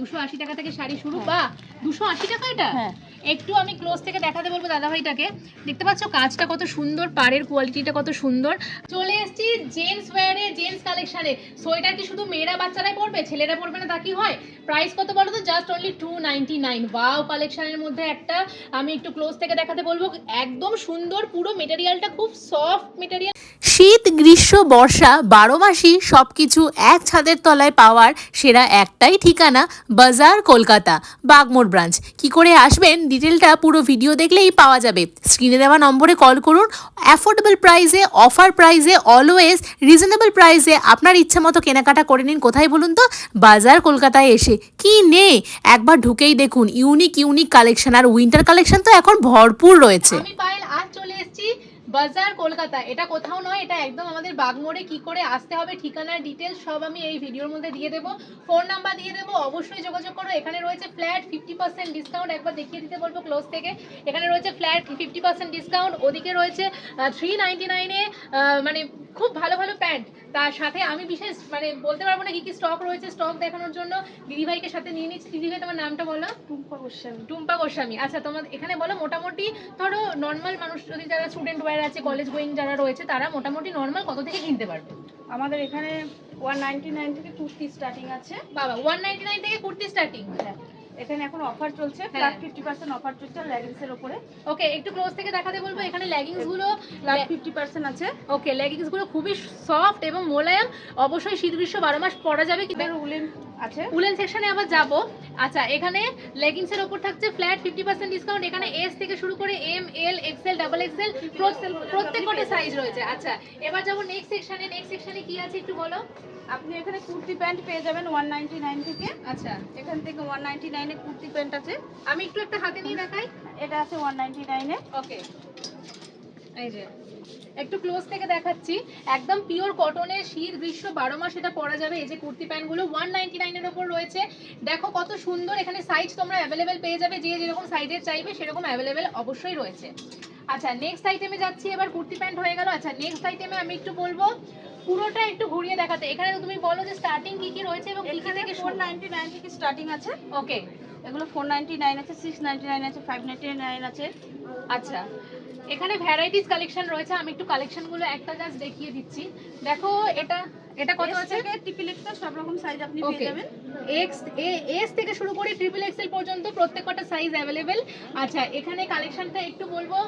280 টাকা থেকে শাড়ি শুরু। বাহ, 280 টাকা এটা? একটু আমি ক্লোজ থেকে দেখাতে বলবো দাদা ভাইটাকে। দেখতে পাচ্ছ কাজটা কত সুন্দর, পাড়ের কোয়ালিটিটা কত সুন্দর। চলে এসেছি জেন্টস ওয়্যারে, জেন্টস কালেকশনে। সোয়েটার কি শুধু মেয়েরা বাচ্চারাই পরবে, ছেলেরা পরবে না তা কি হয়? প্রাইস কত বলো তো? Just only 299। ওয়াও, কালেকশনের মধ্যে একটা আমি একটু ক্লোজ থেকে দেখাতে বলবো। একদম সুন্দর, পুরো মেটেরিয়ালটা খুব সফট মেটেরিয়াল। শীত, গ্রীষ্ম, বর্ষা 12 মাসই সবকিছু এক ছাদের তলায় পাওয়ার সেরা একটাই ঠিকানা, বাজার কলকাতা, বাগমোড় ব্রাঞ্চ। কি করে আসবেন ডিটেলটা পুরো ভিডিও দেখলেই পাওয়া যাবে। স্ক্রিনে দেওয়া নম্বরে কল করুন। অ্যাফোর্ডেবল প্রাইসে, অফার প্রাইসে, অলওয়েজ রিজনেবল প্রাইসে আপনার ইচ্ছা মতো কেনাকাটা করে নিন। কোথায় বলুন তো? বাজার কলকাতায় এসে। কি নেই, একবার ঢুকেই দেখুন ইউনিক ইউনিক কালেকশন। আর উইন্টার কালেকশন তো এখন ভরপুর রয়েছে। আমি পায়েল আজ চলে এসেছি বাজার কলকাতা। এটা কোথাও নয়, এটা একদম আমাদের বাগমোড়ে। কি করে আসতে হবে, ঠিকানার ডিটেলস সব আমি এই ভিডিওর মধ্যে দিয়ে দেবো, ফোন নাম্বার দিয়ে দেবো, অবশ্যই যোগাযোগ করো। এখানে রয়েছে ফ্ল্যাট 50% ডিসকাউন্ট, একবার দেখিয়ে দিতে বলবো ক্লোজ থেকে। এখানে রয়েছে ফ্ল্যাট 50% ডিসকাউন্ট, ওদিকে রয়েছে 399-এ মানে খুব ভালো ভালো প্যান্ট। তার সাথে আমি বিশেষ মানে বলতে পারবো না কি কি স্টক রয়েছে, স্টক দেখানোর জন্য দিদিভাইকে সাথে নিয়ে নিচ্ছি। দিদিভাই তোমার নামটা বলো। টুম্পা গোস্বামী। টুম্পা গোস্বামী। আচ্ছা, তোমার এখানে বলো মোটামুটি ধরো নর্মাল মানুষ যদি যারা স্টুডেন্ট ওয়্যার আছে, কলেজ গোয়িং যারা রয়েছে, তারা মোটামুটি নর্মাল কত থেকে কিনতে পারবে? আমাদের এখানে 199 থেকে কুর্তি স্টার্টিং আছে। বাবা, 199 থেকে কুর্তি স্টার্টিং। হ্যাঁ, এখানে এখন অফার চলছে, ফ্ল্যাট 50% অফার চলছে লেগিংস এর উপরে। ওকে, একটু ক্লোজ থেকে দেখাতে বলবো। এখানে লেগিংস গুলো ফ্ল্যাট 50% আছে। ওকে, লেগিংস গুলো খুবই সফট এবং মোলায়েম, অবশ্যই শীত গ্রীষ্ম 12 মাস পরা যাবে। কিন্তু উলেন আছে, উলেন সেকশনে আবার যাব। আচ্ছা, এখানে লেগিংস এর উপর থাকছে ফ্ল্যাট 50% ডিসকাউন্ট। এখানে এস থেকে শুরু করে এম, এল, এক্সেল, ডাবল এক্সেল প্রত্যেকটা সাইজ রয়েছে। আচ্ছা, এবার যাব নেক্সট সেকশনে। নেক্সট সেকশনে কি আছে একটু বলো। আপনি এখানে কুর্তি প্যান্ট পেয়ে যাবেন 199 থেকে। আচ্ছা, এখান থেকে 199 এ কুর্তি প্যান্ট আছে। আমি একটু একটা হাতে নিয়ে দেখাই। এটা আছে 199 এ। ওকে, এই যে একটু ক্লোজ থেকে দেখাচ্ছি। একদম পিওর কটনের, শীত গ্রীষ্ম 12 মাস এটা পরা যাবে। এই যে কুর্তি প্যান্টগুলো 199 এর উপর রয়েছে। দেখো কত সুন্দর। এখানে সাইজ তোমরা অ্যাভেলেবেল পেয়ে যাবে, যে যেরকম সাইজের চাইবে সেরকম অ্যাভেলেবেল অবশ্যই রয়েছে। আচ্ছা, নেক্সট আইটেমে যাচ্ছি। এবার কুর্তি প্যান্ট হয়ে গেল। আচ্ছা, নেক্সট আইটেমে আমি একটু বলবো পুরোটা একটু ঘুরিয়ে দেখাতে। এখানে তুমি বলো যে স্টার্টিং কি কি রয়েছে এবং কি কি থেকে 499 থেকে স্টার্টিং আছে। ওকে, এগুলো 499 আছে, 699 আছে, 599 আছে। আচ্ছা, এখানে ভ্যারাইটিস কালেকশন রয়েছে। আমি একটু কালেকশনগুলো একটা জাস্ট দেখিয়ে দিচ্ছি। দেখো এটা এটা কত আছে? ট্রিপল এক্সেল সব রকম সাইজ আপনি পেয়ে যাবেন। এস থেকে শুরু করে ট্রিপল এক্সেল পর্যন্ত প্রত্যেকটা সাইজ অ্যাভেলেবেল। আচ্ছা, এখানে কালেকশনটা একটু বলবো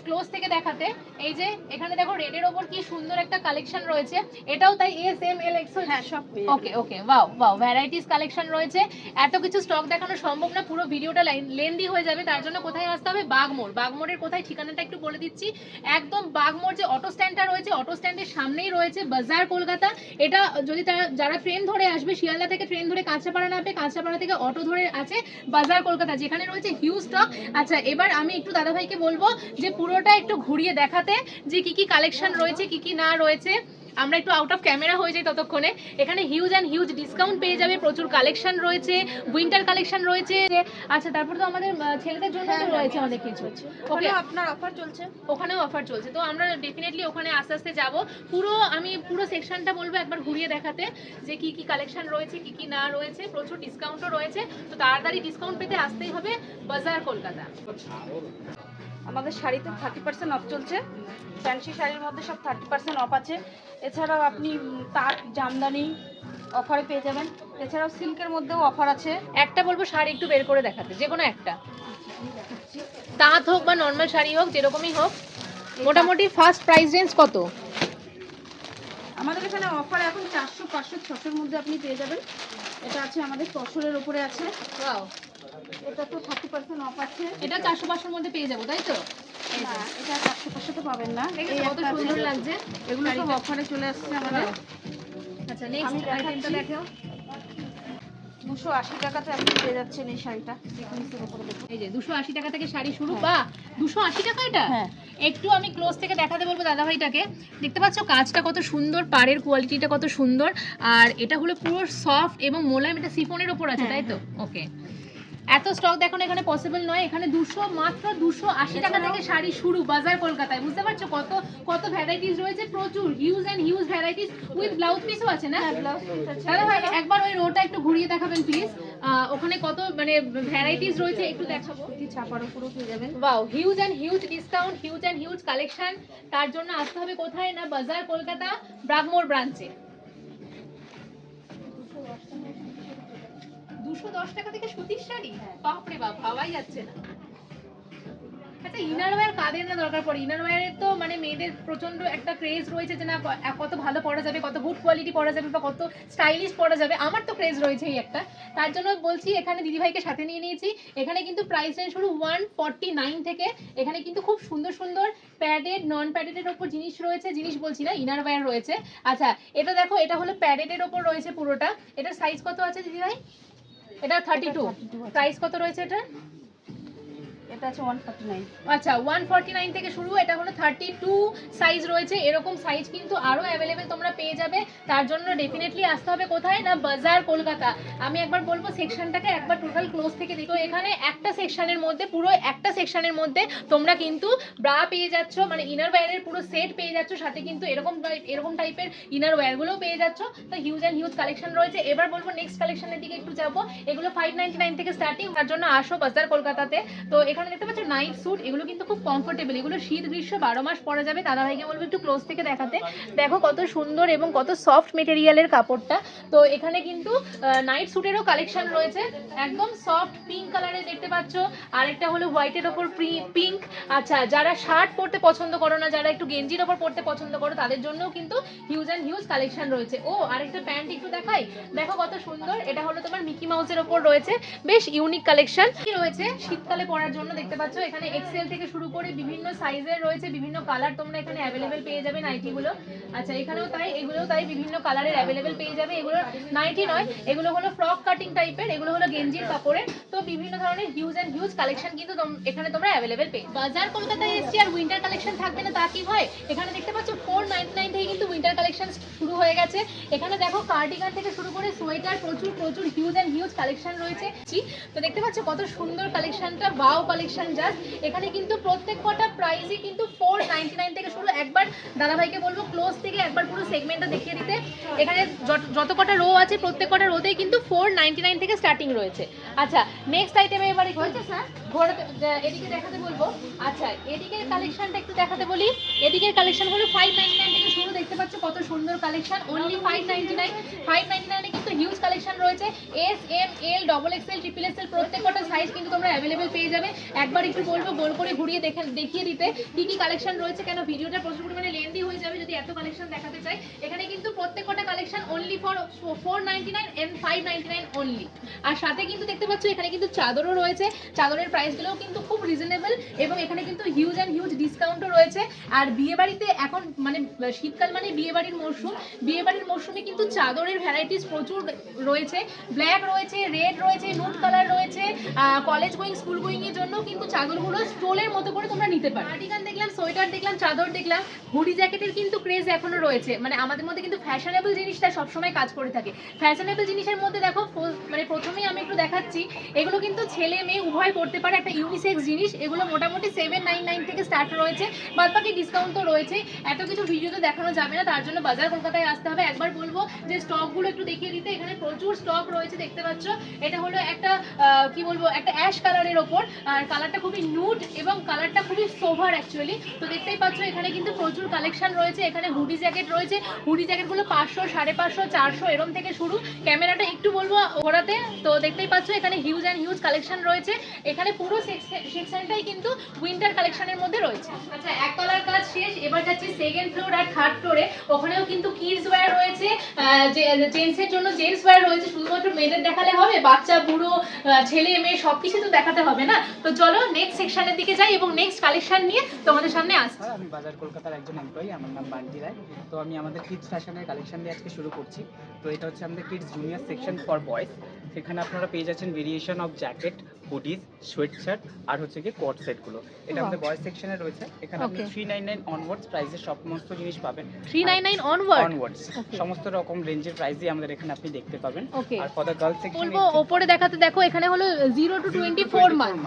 ক্লোজ থেকে দেখাতে। এই যে এখানে দেখো রেডের ওপর কি সুন্দর একটা কালেকশন রয়েছে। এটাও তাই এস, এম, এল, এক্স। হ্যাঁ, সব পেয়ে ওকে ওকে, ওয়াও ওয়াও, ভ্যারাইটিস কালেকশন রয়েছে। এত কিছু স্টক দেখানো সম্ভব না, পুরো ভিডিওটা লেন্দি হয়ে যাবে। তার জন্য কোথায় আসতে হবে? বাগমোড়। বাগমোড়ের কোথায় ঠিকানাটা একটু বলে দিচ্ছি। একদম বাগমোড় যে অটো স্ট্যান্ডটা রয়েছে, অটো স্ট্যান্ডের সামনেই রয়েছে বাজার কলকাতা। এটা যদি যারা ট্রেন ধরে আসবে, শিয়ালদা থেকে ট্রেন ধরে কাঁচরাপাড়া নামবে, কাঁচরাপাড়া থেকে অটো ধরে আছে বাজার কলকাতা, যেখানে রয়েছে হিউজ স্টক। আচ্ছা, এবার আমি একটু দাদাভাইকে বলবো যে পুরোটা একটু ঘুরিয়ে দেখাতে, যে কি কি কালেকশন রয়েছে, কি কি না রয়েছে। আমরা একটু আউট অফ ক্যামেরা হয়ে যাই ততক্ষণে। এখানে হিউজ অ্যান্ড হিউজ ডিসকাউন্ট পেয়ে যাবে, প্রচুর কালেকশন রয়েছে, উইন্টার কালেকশন রয়েছে। আচ্ছা, তারপর তো আমাদের ছেলেদের জন্য তো রয়েছে অনেক কিছু। ওকে, আপনার অফার চলছে, ওখানেও অফার চলছে। তো আমরা ডেফিনেটলি ওখানে আস্তে আস্তে যাব। আমি পুরো সেকশনটা বলবো একবার ঘুরিয়ে দেখাতে, যে কি কি কালেকশন রয়েছে, কি কি না রয়েছে। প্রচুর ডিসকাউন্টও রয়েছে, তো তাড়াতাড়ি ডিসকাউন্ট পেতে আসতেই হবে বাজার কলকাতা। আমাদের শাড়িতে 30% অফ চলছে। ফ্যান্সি শাড়ির মধ্যে সব 30% অফ আছে। এছাড়াও আপনি তাঁত, জামদানি অফারে পেয়ে যাবেন। এছাড়াও সিল্কের মধ্যেও অফার আছে। একটা বলবো শাড়ি একটু বের করে দেখাতে, যে কোনো একটা, তাঁত হোক বা নর্মাল শাড়ি হোক, যেরকমই হোক। মোটামুটি ফার্স্ট প্রাইস রেঞ্জ কত? আমাদের এখানে অফার এখন 400, 500, 600-এর মধ্যে আপনি পেয়ে যাবেন। এটা আছে আমাদের তসরের উপরে আছে। ওয়াও, এটা তো 30% অফ আছে। এটা 400-500-এর মধ্যে পেয়ে যাবো, তাই তো? না, এটা 400-500 তো পাবেন না। এই কত সুন্দর লাগছে। এগুলো সব অফারে চলে আসছে আমাদের। আচ্ছা, নেক্সট আইটেমটা দেখো। 280 টাকাতে আপনি পেয়ে যাচ্ছেন এই শাড়িটা। সিকোয়েন্সের উপরে দেখুন। এই যে 280 টাকা থেকে শাড়ি শুরু। বাহ, 280 টাকা এটা? হ্যাঁ। একটু আমি ক্লোজ থেকে দেখাতে বলবো দাদাভাইটাকে। দেখতে পাচ্ছ কাজটা কত সুন্দর, পাড়ের কোয়ালিটিটা কত সুন্দর। আর এটা হলো পুরো সফট এবং মোলায়েম। এটা সিফনের উপর আছে, তাই তো? ওকে, এত স্টক দেখো এখানে পসিবল নয়। এখানে মাত্র 280 টাকা থেকে শাড়ি শুরু বাজার কলকাতায়। বুঝতে পারছো কত কত ভ্যারাইটিস রয়েছে, প্রচুর huge and huge varieties. With blouse পিসও আছে না? ব্লাউজ পিস আছে। দাদা ভাই একবার ওই রোটা একটু ঘুরিয়ে দেখাবেন প্লিজ। ওখানে কত মানে ভ্যারাইটিস রয়েছে একটু দেখাবো। ছাপার উপরও পেয়ে যাবেন। Wow, huge and huge discount, huge and huge collection. তার জন্য আসতে হবে কোথায় না বাজার কলকাতা ব্রাগমোর ব্রাঞ্চে। 210 টাকা থেকে সুতির শাড়ি, বাপরে বাপ, ভাবাই যাচ্ছে না। আচ্ছা, ইনার ওয়্যার কাদের না দরকার পড়ে? ইনার ওয়্যারের তো মানে মেয়েদের প্রচন্ড একটা ক্রেজ রয়েছে যে না কত ভালো পরা যাবে, কত গুড কোয়ালিটি পরা যাবে বা কত স্টাইলিশ পরা যাবে। আমার তো ক্রেজ রয়েছে এই একটা, তার জন্য বলছি এখানে দিদিভাইকে সাথে নিয়ে নিয়েছি। এখানে কিন্তু প্রাইস রেঞ্জ শুরু 149 থেকে। এখানে কিন্তু খুব সুন্দর সুন্দর প্যাডেড, নন প্যাডেডের ওপর জিনিস রয়েছে, জিনিস বলছি না, ইনার ওয়্যার রয়েছে। আচ্ছা, এটা দেখো, এটা হলো প্যাডেডের ওপর রয়েছে পুরোটা। এটার সাইজ কত আছে দিদিভাই? এটা 32। প্রাইস কত রয়েছে এটা? এটা আছে 149। আচ্ছা, 149 থেকে শুরু। এটা হলো 32 সাইজ রয়েছে। এরকম সাইজ কিন্তু আরো অ্যাভেলেবেল তোমরা পেয়ে যাবে। তার জন্য ডেফিনেটলি আসতে হবে কোথায় না বাজার কলকাতা। আমি একবার বলবো সেকশনটাকে একবার টোটাল ক্লোজ থেকে দেখো। এখানে একটা সেকশনের মধ্যে, পুরো একটা সেকশনের মধ্যে তোমরা কিন্তু ব্রা পেয়ে যাচ্ছ, মানে ইনার ওয়্যারের পুরো সেট পেয়ে যাচ্ছ, সাথে কিন্তু এরকম টাইপের ইনার ওয়্যারগুলোও পেয়ে যাচ্ছ। তো হিউজ অ্যান্ড হিউজ কালেকশন রয়েছে। এবার বলবো নেক্সট কালেকশনের দিকে একটু যাবো। এগুলো 599 থেকে স্টার্টিং। তার জন্য আসো বাজার কলকাতাতে। তো এখানে দেখতে পাচ্ছ নাইট স্যুট, এগুলো কিন্তু খুব কমফোর্টেবল। এগুলো শীত গ্রীষ্ম 12 মাস পরা যাবে। দাদা ভাইকে বলবো একটু ক্লোজ থেকে দেখাতে। দেখো কত সুন্দর এবং কত সফট মেটেরিয়ালের কাপড়টা। তো এখানে কিন্তু নাইট স্যুটেরও কালেকশন রয়েছে। একদম সফট পিঙ্ক কালারে দেখতে পাচ্ছ, আরেকটা হলো হোয়াইটের ওপর পিঙ্ক। আচ্ছা, যারা শার্ট পরতে পছন্দ করো না, যারা একটু গেঞ্জির ওপর পরতে পছন্দ করো, তাদের জন্যও কিন্তু হিউজ অ্যান্ড হিউজ কালেকশন রয়েছে। ও আরেকটা প্যান্ট একটু দেখাই, দেখো কত সুন্দর। এটা হলো তোমার মিকি মাউসের ওপর রয়েছে, বেশ ইউনিক কালেকশন রয়েছে শীতকালে পরার জন্য। দেখতে পাচ্ছ এখানে এক্সেল থেকে শুরু করে বিভিন্ন সাইজের রয়েছে, বিভিন্ন কালার তোমরা এখানে অ্যাভেলেবেল পেয়ে যাবে নাইটিগুলো। আচ্ছা, এখানেও তাই, এগুলোও তাই, বিভিন্ন কালারের অ্যাভেলেবেল পেয়ে যাবে। এগুলো নাইটি নয়, এগুলো হলো ফ্রক কাটিং টাইপের, এগুলো হলো গেঞ্জির কাপড়ের। তো বিভিন্ন ধরনের হিউজ অ্যান্ড হিউজ কালেকশন কিন্তু এখানে তোমরা অ্যাভেলেবেল পেয়ে। বাজার কলকাতায় এসছি আর উইন্টার কালেকশন থাকবে না তা কি হয়? এখানে দেখতে পাচ্ছ 499 থেকে কিন্তু উইন্টার কালেকশন শুরু হয়ে গেছে। এখানে দেখো কার্ডিগান থেকে শুরু করে সোয়েটার, প্রচুর প্রচুর হিউজ অ্যান্ড হিউজ কালেকশন রয়েছে। তো দেখতে পাচ্ছ কত সুন্দর কালেকশনটা, ওয়াও কালেকশন জাস্ট। এখানে কিন্তু প্রত্যেক কটা প্রাইসই কিন্তু 499 থেকে শুরু। একবার দাদাভাইকে বলবো ক্লোজ থেকে একবার পুরো সেগমেন্টটা দেখিয়ে দিতে। এখানে যত কটা রো আছে প্রত্যেক কটা রোতেই কিন্তু 499 থেকে স্টার্টিং রয়েছে। আচ্ছা, নেক্সট আইটেমে এবারে হয়েছে স্যার ঘোরাতে, এদিকে দেখাতে বলবো। আচ্ছা, এদিকের কালেকশনটা একটু দেখাতে বলি। এদিকের কালেকশন হলো 599 থেকে শুরু। দেখতে পাচ্ছ কত সুন্দর কালেকশন, অনলি 599। 599 এ কিন্তু হিউজ কালেকশন রয়েছে। এস, এম, এল, ডবল এক্সেল, ট্রিপল এক্সেল প্রত্যেক কটা সাইজ কিন্তু তোমরা অ্যাভেলেবেল পেয়ে যাবে। একবার একটু বলবো গোল করে ঘুরিয়ে দেখিয়ে দিতে কি কি কালেকশন রয়েছে, কেন ভিডিওটা প্রচুর পরিমাণে লেন্দি হয়ে যাবে যদি এত কালেকশন দেখাতে চাই। এখানে কিন্তু প্রত্যেক কটা collection only for 499 and 599 only. আর সাথে কিন্তু দেখতে পাচ্ছ এখানে কিন্তু চাদরও রয়েছে। চাদরের প্রাইসগুলোও কিন্তু খুব রিজনেবল এবং এখানে কিন্তু হিউজ অ্যান্ড হিউজ ডিসকাউন্টও রয়েছে। আর বিয়ে বাড়িতে এখন মানে শীতকাল মানে বিয়ে বাড়ির মরশুম, বিয়ে বাড়ির মরশুমে কিন্তু চাদরের ভ্যারাইটিস প্রচুর রয়েছে। ব্ল্যাক রয়েছে, রেড রয়েছে, নুড কালার রয়েছে। কলেজ গোয়িং, স্কুল গোয়িং এর জন্য কিন্তু চাদরগুলো স্টোলের মতো করে তোমরা নিতে পারো। কার্ডিগান দেখলাম, সোয়েটার দেখলাম, চাদর দেখলাম, হুডি জ্যাকেটের কিন্তু ক্রেজ এখনো রয়েছে। মানে আমাদের মধ্যে কিন্তু ফ্যাশনেবল জিনিসটা সবসময় কাজ করে থাকে। ফ্যাশনেবল জিনিসের মধ্যে দেখো, মানে প্রথমেই আমি একটু দেখাচ্ছি, এগুলো কিন্তু ছেলে মেয়ে উভয় পড়তে পারে, একটা ইউনিসেক্স জিনিস। এগুলো মোটামুটি 799 থেকে স্টার্ট রয়েছে, বাদ বাকি ডিসকাউন্ট তো রয়েছে। এত কিছু ভিডিওতে দেখানো যাবে না, তার জন্য বাজার কলকাতায় আসতে হবে। একবার বলবো যে স্টকগুলো একটু দেখিয়ে দিতে। এখানে প্রচুর স্টক রয়েছে, দেখতে পাচ্ছ। এটা হলো একটা কি বলবো, একটা অ্যাশ কালারের ওপর, আর কালারটা খুবই নুড এবং কালারটা খুবই সোভার অ্যাকচুয়ালি। তো দেখতেই পাচ্ছ এখানে কিন্তু প্রচুর কালেকশন রয়েছে। এখানে হুডি জ্যাকেট রয়েছে, হুডি জ্যাকেটগুলো 500, 550, 400 এরম থেকে শুরু। ক্যামেরাটা একটু বলবো ঘোরাতে। তো দেখতেই পাচ্ছ এখানে হিউজ অ্যান্ড হিউজ কালেকশন রয়েছে। এখানে পুরো সেকশনটাই কিন্তু উইন্টার কালেকশনের মধ্যে রয়েছে। আচ্ছা, একতলার কাজ শেষ, এবার যাচ্ছি সেকেন্ড ফ্লোর আর থার্ড ফ্লোরে। ওখানেও কিন্তু কিডস ওয়্যার রয়েছে, জেন্টসের জন্য জেন্টস ওয়্যার রয়েছে। শুধুমাত্র মেয়েদের দেখালে হবে, বাচ্চা বুড়ো ছেলে মেয়ে সবকিছু তো দেখাতে হবে না। তো চলো নেক্সট সেকশনের দিকে যাই এবং নেক্সট কালেকশন নিয়ে তোমাদের সামনে আসছি। আমি বাজার কলকাতার একজন এমপ্লয়ি, আমার নাম বান্টি রায়। তো আমি আমাদের কিডস ফ্যাশনের কালেকশন দিয়ে আজকে শুরু করছি। তো এটা হচ্ছে আমাদের kids junior section for boys. সেখানে আপনারা পেয়ে যাচ্ছেন variation of jacket, hoodies, sweatshirt আর হচ্ছে কি কোট সেটগুলো। এটা আমাদের বয়েজ সেকশনে রয়েছে। এখানে আপনি 399 অনওয়ার্ডস প্রাইসের সমস্ত জিনিস পাবেন। 399 অনওয়ার্ডস সমস্ত রকম রেঞ্জের প্রাইসই আমাদের এখানে আপনি দেখতে পাবেন। আর ফর দ্য গার্লস সেকশন বলবো ওপরে দেখাতে, দেখো এখানে হলো 0 to 24 মান্থ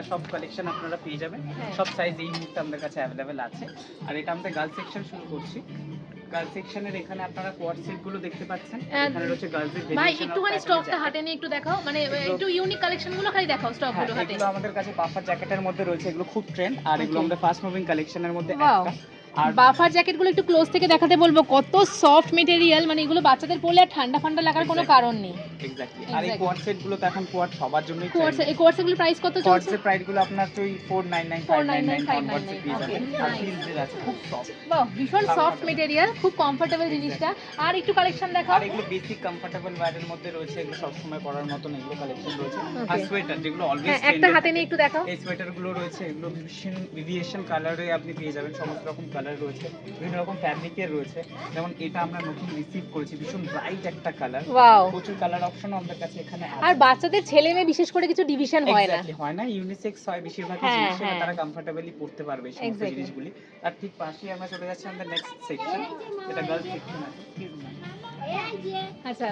সব কালেকশন আপনারা পেয়ে যাবেন। সব সাইজ এই মুহূর্তে আমাদের কাছে অ্যাভেলেবেল আছে। আর এটা আমাদের গার্লস সেকশন শুরু করছি। গার্ল সেকশনের এখানে আপনারা কোয়াড সেট গুলো দেখতে পাচ্ছেন, And এখানে রয়েছে গার্লসের ভাই ভেরিয়েশন। একটুখানি স্টকটা হাতে নিয়ে একটু দেখাও, মানে একটু ইউনিক কালেকশন গুলো খালি দেখাও স্টকগুলো হাতে। এগুলো আমাদের কাছে বাফার জ্যাকেটের মধ্যে রয়েছে, এগুলো খুব ট্রেন্ড, আর এগুলো Okay. আমাদের ফাস্ট মুভিং কালেকশনের মধ্যে Wow. একটা। আর বাফার জ্যাকেটগুলো একটু ক্লোজ থেকে দেখাতে বলবো, কত সফট মেটেরিয়াল, মানে এগুলো বাচ্চাদের পরলে আর ঠান্ডা ঠান্ডা লাগার কোনো Exactly. কারণ নেই। এক্স্যাক্টলি, আর এই Exactly. কোয়াড সেট গুলো তো এখন কোয়াড সবার জন্যই কোর্স এই কোর্সগুলোর প্রাইস কত কোয়াড চলছে? সেট প্রাইস গুলো আপনার তো 499 599 অনওয়ার্ডস পেয়ে যাবেন। আর Nice. ফিলস আছে খুব সফট, বাহ, ভীষণ সফট মেটেরিয়াল, খুব কমফোর্টেবল জিনিসটা। আর একটু কালেকশন দেখাও। আর এগুলো বেসিক কমফোর্টেবল ওয়্যারের মধ্যে রয়েছে, এগুলো সব সময় পরার মতন এগুলো কালেকশন রয়েছে। আর Okay. সোয়েটার যেগুলো অলওয়েজ হ্যাঁ, একটা হাতে নিয়ে একটু দেখাও। এই সোয়েটার গুলো রয়েছে, এগুলো ভিভিয়েশন কালারে আপনি পেয়ে যাবেন, সমস্ত রকম কালার রয়েছে, বিভিন্ন রকম ফ্যাব্রিকের রয়েছে। যেমন এটা আমরা নতুন রিসিভ করেছি, ভীষণ ব্রাইট একটা কালার, ওয়াও। প্রচুর কালার অপশন আমাদের কাছে এখানে আছে। আর বাচ্চাদের ছেলে মেয়ে বিশেষ করে কিছু ডিভিশন হয় না। Exactly, হয় না, ইউনিসেক্স হয় বেশিরভাগ হ্যাঁ, জিনিস, হ্যাঁ। তারা কমফোর্টেবলি পড়তে পারবে এই সমস্ত Exactly. জিনিসগুলি। আর ঠিক পাশেই আমরা চলে যাচ্ছি আমাদের নেক্সট সেকশন, এটা গার্লস সেকশন আছে। আচ্ছা,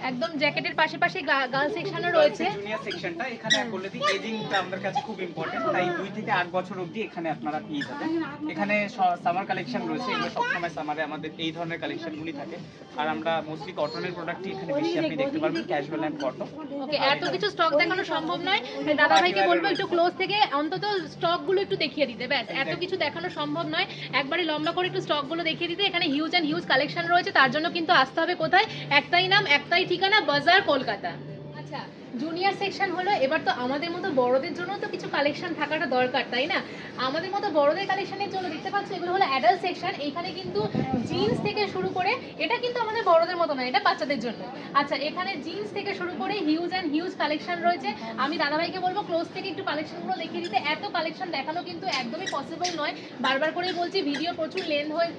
একদম জ্যাকেটের পাশে পাশে গার্ল সেকশনও রয়েছে। জুনিয়র সেকশনটা এখানে বলে দিই, এজিংটা আমাদের কাছে খুব ইম্পর্টেন্ট, তাই 2 থেকে 8 বছর অবধি এখানে আপনারা পেয়ে যাবেন। এখানে সামার কালেকশন রয়েছে, এগুলো সবসময় সামারে আমাদের এই ধরনের কালেকশনগুলি থাকে। আর আমরা মোস্টলি কটনের প্রোডাক্টই এখানে বেশি আপনি দেখতে পারবেন, ক্যাজুয়াল অ্যান্ড কটন। ওকে, এত কিছু স্টক দেখানো সম্ভব নয়, দাদা ভাইকে বলবো একটু ক্লোজ থেকে অন্তত স্টকগুলো একটু দেখিয়ে দিতে। ব্যাস, এত কিছু দেখানো সম্ভব নয়, একবারে লম্বা করে একটু স্টকগুলো দেখিয়ে দিতে। এখানে হিউজ অ্যান্ড হিউজ কালেকশন রয়েছে, তার জন্য কিন্তু আসতে হবে কোথায়? একটাই নাম, একটাই ঠিকানা, বাজার কলকাতা। আচ্ছা, জুনিয়র সেকশন হলো, এবার তো আমাদের মতো বড়দের জন্য তো কিছু কালেকশন থাকাটা দরকার, তাই না? আমাদের মতো বড়দের কালেকশনের জন্য দেখতে পাচ্ছ এগুলো হলো অ্যাডাল্ট সেকশন। এইখানে কিন্তু জিন্স থেকে শুরু করে, এটা কিন্তু আমাদের বড়দের মতো না, এটা বাচ্চাদের জন্য। আচ্ছা, এখানে জিন্স থেকে শুরু করে হিউজ অ্যান্ড হিউজ কালেকশন রয়েছে। আমি দাদাভাইকে বলবো ক্লোজ থেকে একটু কালেকশনগুলো দেখিয়ে দিতে। এত কালেকশন দেখানো কিন্তু একদমই পসিবল নয়, বারবার করেই বলছি, ভিডিও প্রচুর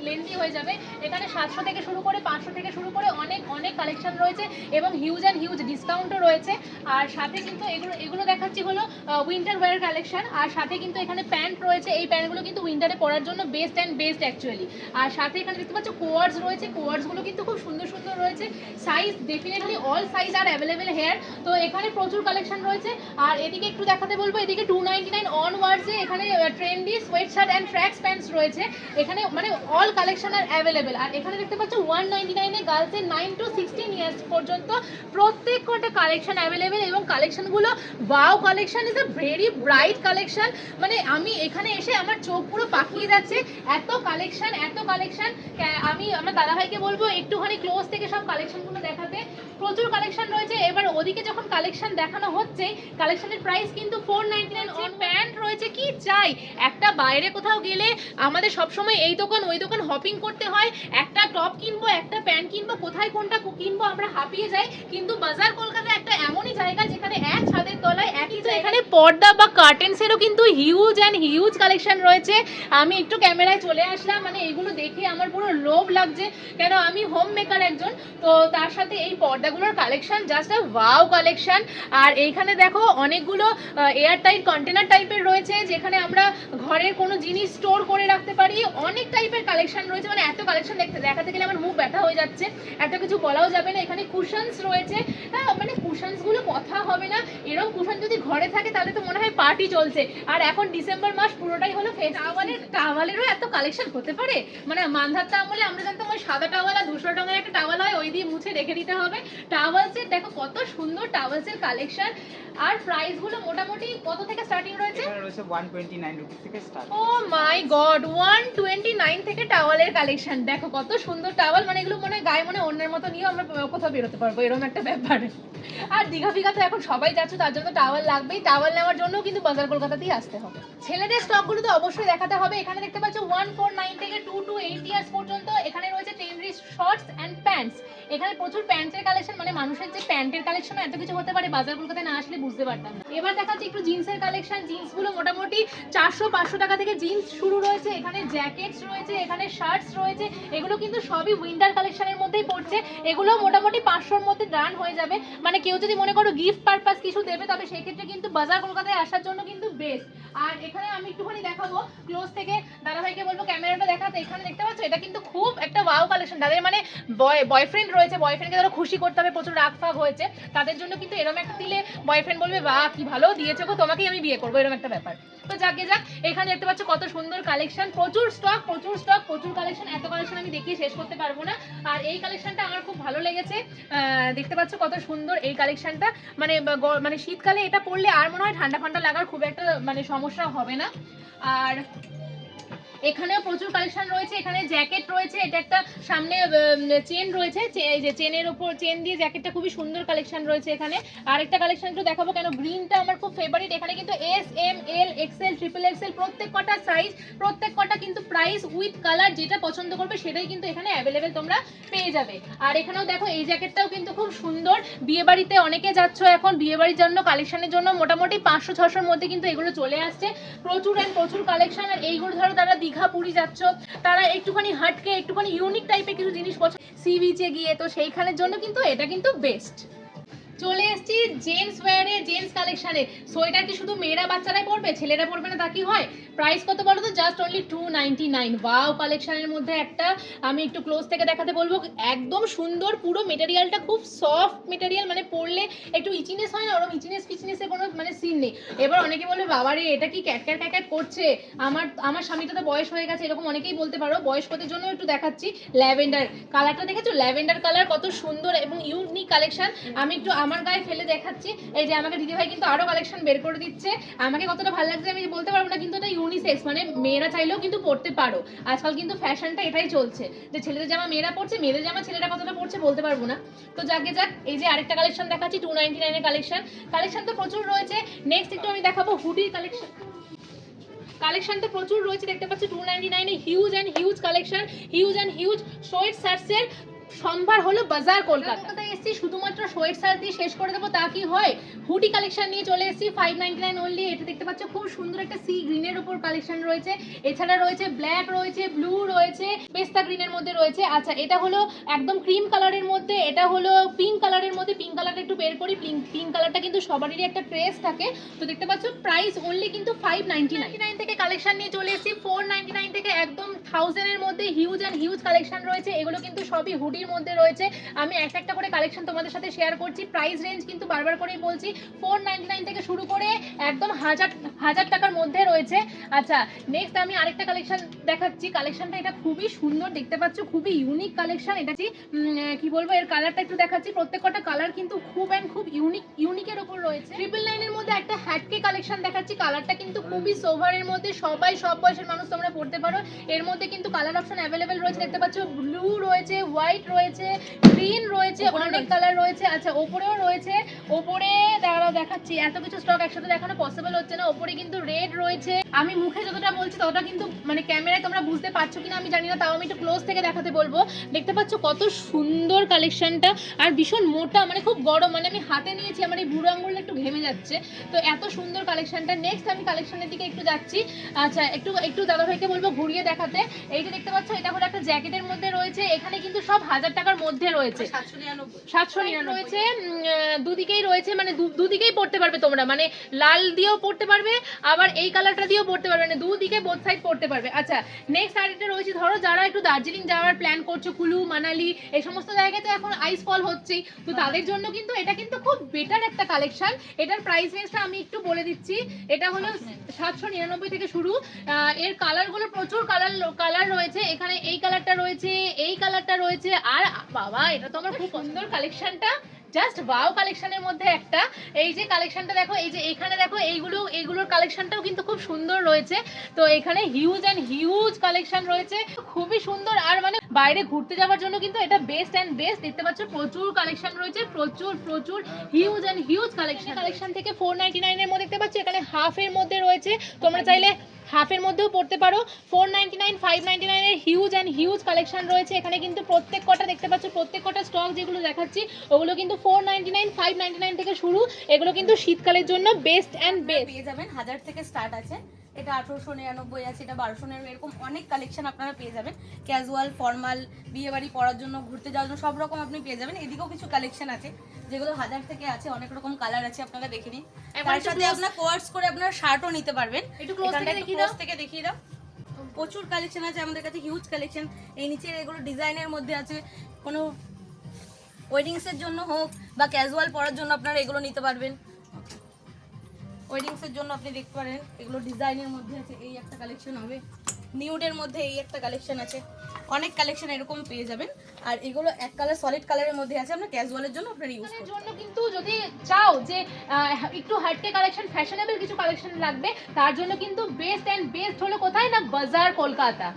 লেন্থি হয়ে যাবে। এখানে 700 থেকে শুরু করে 500 থেকে শুরু করে অনেক অনেক কালেকশন রয়েছে, এবং হিউজ অ্যান্ড হিউজ ডিসকাউন্টও রয়েছে। আর সাথে কিন্তু এগুলো দেখাচ্ছি হলো উইন্টার ওয়্যার কালেকশন। আর সাথে কিন্তু এখানে প্যান্ট রয়েছে, এই প্যান্টগুলো কিন্তু উইন্টারে পরার জন্য বেস্ট অ্যান্ড বেস্ট অ্যাকচুয়ালি। আর সাথে এখানে দেখতে পাচ্ছ কোয়ার্ডস রয়েছে, কোয়ার্ডসগুলো কিন্তু খুব সুন্দর সুন্দর রয়েছে। Size definitely all size are available here, তো এখানে প্রচুর কালেকশন রয়েছে। আর এদিকে একটু দেখাতে বলবো, এদিকে 299 অনওয়ার্ডসে এখানে trendy sweat shirt and tracts pants রয়েছে, এখানে মানে অল কালেকশন আর অ্যাভেলেবেল। আর এখানে দেখতে পাচ্ছ 199 এ গার্লসের 9 to 16 ইয়ার্স পর্যন্ত প্রত্যেক কটা কালেকশন অ্যাভেলেবেল। এবং কালেকশনগুলো wow, collection is a very bright collection, মানে আমি এখানে এসে আমার চোখ পুরো পাকিয়ে যাচ্ছে, এত কালেকশন এত কালেকশন। আমি আমার দাদাভাইকে বলবো একটুখানি ক্লোজ থেকে সব কালেকশনগুলো দেখাতে, প্রচুর কালেকশন রয়েছে। এবার ওদিকে যখন কালেকশন দেখানো হচ্ছে, কালেকশনের প্রাইস কিন্তু 499। প্যান্ট রয়েছে, কি চাই? একটা বাইরে কোথাও গেলে আমাদের সবসময় এই দোকান ওই দোকান হপিং করতে হয়, একটা টপ কিনবো একটা প্যান্ট কিনবো, কোথায় কোনটা কিনবো আমরা হাঁপিয়ে যাই। কিন্তু বাজার কলকাতা একটা এমনই জায়গা যেখানে এক ছাদের তলায় একই, এখানে পর্দা বা কার্টেন্সেরও কিন্তু হিউজ অ্যান্ড হিউজ কালেকশন রয়েছে। আমি একটু ক্যামেরায় চলে আসলাম, মানে এগুলো দেখে আমার পুরো লোভ লাগছে, কেন আমি হোম মেকার একজন, তো তার সাথে এই পর্দাগুলোর collection just a wow collection. আর এইখানে দেখো অনেকগুলো এয়ার টাইট কন্টেনার টাইপের রয়েছে, যেখানে আমরা ঘরের কোনো জিনিস স্টোর করে রাখতে পারি, অনেক টাইপের কালেকশন রয়েছে। মানে এত কালেকশন দেখাতে গেলে আমার মুখ ব্যথা হয়ে যাচ্ছে, এত কিছু বলাও যাবে না। এখানে কুশনস রয়েছে, মানে কুশনসগুলো কথা হবে না, এরকম কুশন যদি ঘরে থাকে তাহলে তো মনে হয় পার্টি চলছে। আর এখন ডিসেম্বর মাস পুরোটাই হলো ফেস। টাওয়ালেরও এত কালেকশন হতে পারে, মানে মান্ধাত্তা আমলে আমরা জানতাম ওই সাদা টাওয়াল আর 200 টাকার একটা টাওয়াল হয়, ওই দিয়ে মুছে রেখে দিতে হবে। টাওয়ালসের দেখো কত সুন্দর টাওয়ালসের কালেকশন। আর প্রাইসগুলো মোটামুটি কত থেকে স্টার্টিং রয়েছে? এখানে রয়েছে 129 রুপিস থেকে স্টার্ট। ও মাই গড, 129 থেকে টাওয়ালের কালেকশন। দেখো কত সুন্দর টাওয়াল, মানে এগুলো মনে হয় গায়ে মনে অন্যের মতো নিয়েও আমরা কোথাও বেরোতে পারবো, এরকম একটা ব্যাপার। আর দীঘা ফিঘা তো এখন সবাই যাচ্ছে, তার জন্য টাওয়াল লাগবেই। টাওয়াল নেওয়ার জন্য কিন্তু বাজার কলকাতাতেই আসতে হবে। ছেলেদের স্টকগুলো তো অবশ্যই দেখাতে হবে। এখানে দেখতে পাচ্ছ 149 থেকে 2 to 8 ইয়ার্স পর্যন্ত। এখানে রয়েছে টেনরি শর্টস অ্যান্ড প্যান্টস। এখানে প্রচুর প্যান্টের কালেকশন, মানে মানুষের যে প্যান্টের কালেকশন এত কিছু হতে পারে বাজার কলকাতায় না আসলে বুঝতে পারতাম না। এবার দেখাচ্ছি একটু জিন্সের কালেকশন। জিন্সগুলো মোটামুটি 400-500 টাকা থেকে জিন্স শুরু রয়েছে। এখানে জ্যাকেটস রয়েছে, এখানে শার্টস রয়েছে, এগুলো কিন্তু সবই উইন্টার কালেকশনের মধ্যেই পড়ছে। এগুলো মোটামুটি 500-র মধ্যে রান হয়ে যাবে। মানে কেউ যদি মনে করো গিফট পারপাস কিছু দেবে, তবে সেক্ষেত্রে কিন্তু বাজার কলকাতায় আসার জন্য কিন্তু বেস্ট। আর এখানে আমি একটুখানি দেখাবো ক্লোজ থেকে, দাদাভাইকে বলবো ক্যামেরাটা দেখাতে। এখানে দেখতে পাচ্ছ এটা কিন্তু খুব একটা ওয়াও কালেকশন। যাদের মানে বয়ফ্রেন্ড রয়েছে, বয়ফ্রেন্ডকে ধরো খুশি করতে হবে, প্রচুর রাগ ফাগ হয়েছে, তাদের জন্য কিন্তু এরকম একটা দিলে বয়ফ্রেন্ড বলবে বাহ কি ভালো দিয়েছো গো, তোমাকেই আমি বিয়ে করবো, এরকম একটা ব্যাপার। তো যাকে যাক, এখানে দেখতে পাচ্ছ কত সুন্দর কালেকশন, প্রচুর স্টক, প্রচুর কালেকশন। এত কালেকশন আমি দেখিয়ে শেষ করতে পারবো না। আর এই কালেকশনটা আমার খুব ভালো লেগেছে, দেখতে পাচ্ছ কত সুন্দর এই কালেকশনটা। মানে শীতকালে এটা পরলে আর মনে হয় ঠান্ডা ফান্ডা লাগার খুব একটা মানে সমস্যা হবে না। আর এখানেও প্রচুর কালেকশন রয়েছে। এখানে জ্যাকেট রয়েছে, এটা একটা সামনে চেন রয়েছে, এই যে চেনের উপর চেন দিয়ে জ্যাকেটটা খুবই সুন্দর কালেকশন রয়েছে। এখানে আরেকটা কালেকশন একটু দেখাবো, কেন গ্রিনটা আমার খুব ফেভারিট। এখানে কিন্তু এস, এম, এল, এক্সেল, ট্রিপল এক্সেল প্রত্যেক কটা সাইজ, প্রত্যেক কটা কিন্তু প্রাইস উইথ কালার, যেটা পছন্দ করবে সেটাই কিন্তু এখানে অ্যাভেলেবেল তোমরা পেয়ে যাবে। আর এখানেও দেখো এই জ্যাকেটটাও কিন্তু খুব সুন্দর। বিয়ে বাড়িতে অনেকে যাচ্ছ এখন, বিয়ে বাড়ির জন্য কালেকশনের জন্য মোটামুটি 500-600-র মধ্যে কিন্তু এগুলো চলে আসছে, প্রচুর কালেকশন। আর এইগুলো ধরো তারা দীঘা পুরী যাচ্ছ, তারা একটুখানি হাটকে একটুখানি ইউনিক টাইপের কিছু জিনিস পছন্দ, সি বিচে গিয়ে, তো সেইখানের জন্য কিন্তু এটা কিন্তু বেস্ট। চলে এসেছি জেন্টস ওয়্যারে, জেন্টস কালেকশনে। সোয়েটার কি শুধু মেয়েরা বাচ্চারাই পরবে, ছেলেরা পরবে না তা কি হয়? প্রাইস কত বলো তো? Just only 299। ওয়াও কালেকশনের মধ্যে একটা আমি একটু ক্লোজ থেকে দেখাতে বলবো, একদম সুন্দর, পুরো মেটেরিয়ালটা খুব সফট মেটেরিয়াল, মানে পরলে একটু ইচিনেস হয় না, ওরকম ইচিনেসের কোনো মানে সিন নেই। এবার অনেকে বলবে বাবারে এটা কি ক্যাটক্যাট করছে, আমার স্বামীটা তো বয়স হয়ে গেছে, এরকম অনেকেই বলতে পারো। বয়স্কদের জন্য একটু দেখাচ্ছি ল্যাভেন্ডার কালারটা, দেখেছো ল্যাভেন্ডার কালার কত সুন্দর এবং ইউনিক কালেকশন। আমি একটু আমার গায়ে ফেলে দেখাচ্ছি, এই যে আমাকে দিদিভাই কিন্তু আরো কালেকশন বের করে দিচ্ছে। আমাকে কতটা ভালো লাগছে আমি বলতে পারবো না, কিন্তু এটা ইউনিসেক্স, মানে মেয়েরা চাইলেও কিন্তু পরতে পারো। আজকাল কিন্তু ফ্যাশনটা এটাই চলছে, যে ছেলেদের জামা মেয়েরা পরছে, মেয়েদের জামা ছেলেরা কতটা পরছে বলতে পারবো না। তো যাকে যাক, এই যে আরেকটা কালেকশন দেখাচ্ছি 299 এর কালেকশন তো প্রচুর রয়েছে। নেক্সট একটু আমি দেখাবো হুডির কালেকশন তো প্রচুর রয়েছে, দেখতে পাচ্ছি 299 এ হিউজ কালেকশন, হিউজ শোয়েট শার্টসের সম্ভার হলো বাজার কলকাতায় এসেছি, শুধুমাত্র শোয়েট শার্ট দিয়ে শেষ করে দেবো তা কি হয়? হুডি কালেকশন নিয়ে চলে এসেছি 599 অনলি। এটা দেখতে পাচ্ছ খুব সুন্দর একটা সি গ্রিনের উপর কালেকশন রয়েছে, এছাড়া রয়েছে ব্ল্যাক, রয়েছে ব্লু, রয়েছে পেস্তা গ্রিনের মধ্যে রয়েছে। আচ্ছা, এটা হলো একদম ক্রিম কালারের মধ্যে, এটা হলো পিঙ্ক কালারের মধ্যে। পিঙ্ক কালারটা একটু বের করি, পিঙ্ক কালারটা কিন্তু সবারই একটা ক্রেজ থাকে। তো দেখতে পাচ্ছ প্রাইস অনলি কিন্তু 599 থেকে কালেকশন নিয়ে চলে এসেছি 499 থেকে একদম 1000 এর মধ্যে হিউজ কালেকশন রয়েছে। এগুলো কিন্তু সবই হুডির মধ্যে রয়েছে। আমি একটা করে কালেকশন তোমাদের সাথে শেয়ার করছি। প্রাইস রেঞ্জ কিন্তু বারবার করেই বলছি 499 থেকে শুরু করে একদম হাজার টাকার মধ্যে রয়েছে। আচ্ছা, নেক্সট আমি আরেকটা কালেকশন দেখাচ্ছি। কালেকশনটা এটা খুবই সুন্দর, দেখতে পাচ্ছ খুবই ইউনিক কালেকশন। এটা কি বলবো, এর কালারটা একটু দেখাচ্ছি। প্রত্যেকটা কালার কিন্তু খুব ইউনিকের উপর রয়েছে। 999 এর মধ্যে একটা হ্যাটকে কালেকশন দেখাচ্ছি। কালারটা কিন্তু খুবই সোভারের মধ্যে, সব বয়সের মানুষ তোমরা পড়তে পারো। এর মধ্যে কিন্তু কালার অপশন অ্যাভেলেবেল রয়েছে, দেখতে পাচ্ছ ব্লু রয়েছে, হোয়াইট রয়েছে, গ্রিন রয়েছে, অনেক কালার রয়েছে। আচ্ছা, ওপরেও রয়েছে, ওপরে দাঁড়াও দেখাচ্ছি, এত কিছু স্টক একসাথে দেখানো পসিবল হচ্ছে না। ওপরে কিন্তু রেড রয়েছে, আমি মুখে যতটা বলছি ততটা কিন্তু মানে ক্যামেরায় তোমরা বুঝতে পারছো কিনা আমি জানি না, তাও আমি একটু ক্লোজ থেকে দেখাতে বলবো। দেখতে পাচ্ছ কত সুন্দর কালেকশনটা, আর ভীষণ মোটা, মানে খুব গরম, মানে আমি হাতে নিয়েছি আমার এই বুড়ো আঙুলটা একটু ঘেমে যাচ্ছে। তো এত সুন্দর কালেকশনটা। নেক্সট আমি কালেকশনের দিকে একটু যাচ্ছি। আচ্ছা, একটু দাদাভাইকে বলবো ঘুরিয়ে দেখাতে। এইটা দেখতে পাচ্ছ, এটা হলো একটা জ্যাকেটের মধ্যে রয়েছে। এখানে কিন্তু সব 1000 টাকার মধ্যে রয়েছে, 799 রয়েছে, দুদিকেই রয়েছে, মানে দুদিকেই পড়তে পারবে তোমরা, মানে লাল দিয়েও পড়তে পারবে, আবার এই কালারটা দিয়েও পড়তে পারবে, মানে দুদিকে বোথ সাইড পড়তে পারবে। আচ্ছা, নেক্সট আরেকটা রয়েছে, ধরো যারা একটু দার্জিলিং যাওয়ার প্ল্যান করছো, কুলু মানালি এই সমস্ত জায়গাতে এখন আইস ফল হচ্ছেই, তো তাদের জন্য কিন্তু এটা কিন্তু খুব বেটার একটা কালেকশন। এটার প্রাইস রেঞ্জটা আমি একটু বলে দিচ্ছি। এটা হলো 799 থেকে শুরু। এর কালারগুলো প্রচুর কালার রয়েছে। এখানে এই কালারটা রয়েছে, এই কালারটা রয়েছে, আর বাবা এটা তো আমার খুব সুন্দর কালেকশনটা, জাস্ট ওয়াও কালেকশনের মধ্যে একটা। এই যে কালেকশনটা দেখো, এই যে এখানে দেখো, এইগুলোর কালেকশনটাও কিন্তু খুব সুন্দর রয়েছে। তো এখানে হিউজ কালেকশন রয়েছে, খুবই সুন্দর। আর মানে বাইরে ঘুরতে যাওয়ার জন্য কিন্তু এটা বেস্ট দেখতে পাচ্ছ প্রচুর কালেকশন রয়েছে, প্রচুর হিউজ কালেকশন থেকে 499 এর মধ্যে দেখতে পাচ্ছ। এখানে হাফ এর মধ্যে রয়েছে, তোমরা চাইলে হাফের মধ্যেও পড়তে পারো। 499, 599 এর হিউজ কালেকশন রয়েছে। এখানে কিন্তু প্রত্যেক কটা দেখতে পাচ্ছ, প্রত্যেক কটা স্টক যেগুলো দেখাচ্ছি ওগুলো কিন্তু 499, 599 থেকে শুরু। এগুলো কিন্তু শীতকালের জন্য বেস্ট পেয়ে যাবেন। 1000 থেকে স্টার্ট আছে। এটা 1899 আছে, এটা 1299, এরকম অনেক কালেকশন আপনারা পেয়ে যাবেন। ক্যাজুয়াল, ফর্মাল, বিয়ে বাড়ি পরার জন্য, ঘুরতে যাওয়ার জন্য সব রকম আপনি পেয়ে যাবেন। এদিকেও কিছু কালেকশন আছে যেগুলো 1000 থেকে আছে, অনেক রকম কালার আছে, আপনারা দেখে নিন। একবার তার একটু সাথে close- আপনারা কোয়ার্টস করে আপনারা শার্টও নিতে পারবেন। একটু ক্লোজ এখানটা থেকে একটু দেখিয়ে close দাও। থেকে দেখিয়ে দাও। প্রচুর কালেকশন আছে আমাদের কাছে, হিউজ কালেকশন। এই নিচে এগুলো ডিজাইনের মধ্যে আছে, কোনো ওয়েডিংসের জন্য হোক বা ক্যাজুয়াল পরার জন্য আপনারা এগুলো নিতে পারবেন। ওয়েডিংসের জন্য আপনি দেখতে পারেন, এগুলো ডিজাইনের মধ্যে আছে। এই একটা কালেকশন হবে, নিউডের মধ্যে এই একটা কালেকশন আছে, অনেক কালেকশন এরকম পেয়ে যাবেন। আর এগুলো এক কালার, সলিড কালারের মধ্যে আছে, আমরা ক্যাজুয়ালের জন্য আপনারা ইউজ এর করতে জন্য কিন্তু যদি চাও যে একটু হাটকে কালেকশন, ফ্যাশনেবল কিছু কালেকশন লাগবে, তার জন্য কিন্তু বেস্ট এন্ড বেস্ট হলো কোথায় না, বাজার কলকাতা।